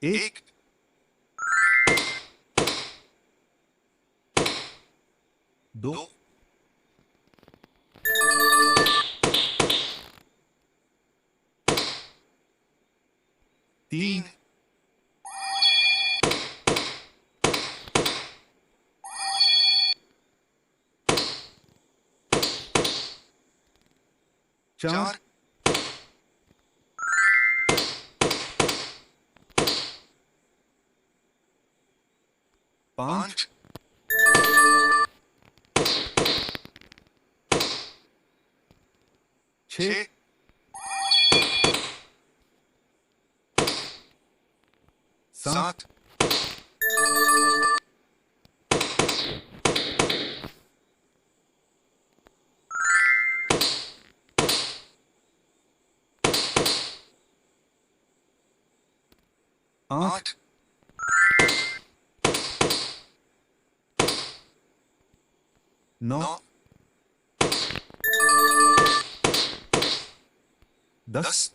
एक, 2 दो, 3 तीन, 4 चार, 5 पांच, 6 छह, 7 सात, 8 आठ, 9 नौ, 10 10,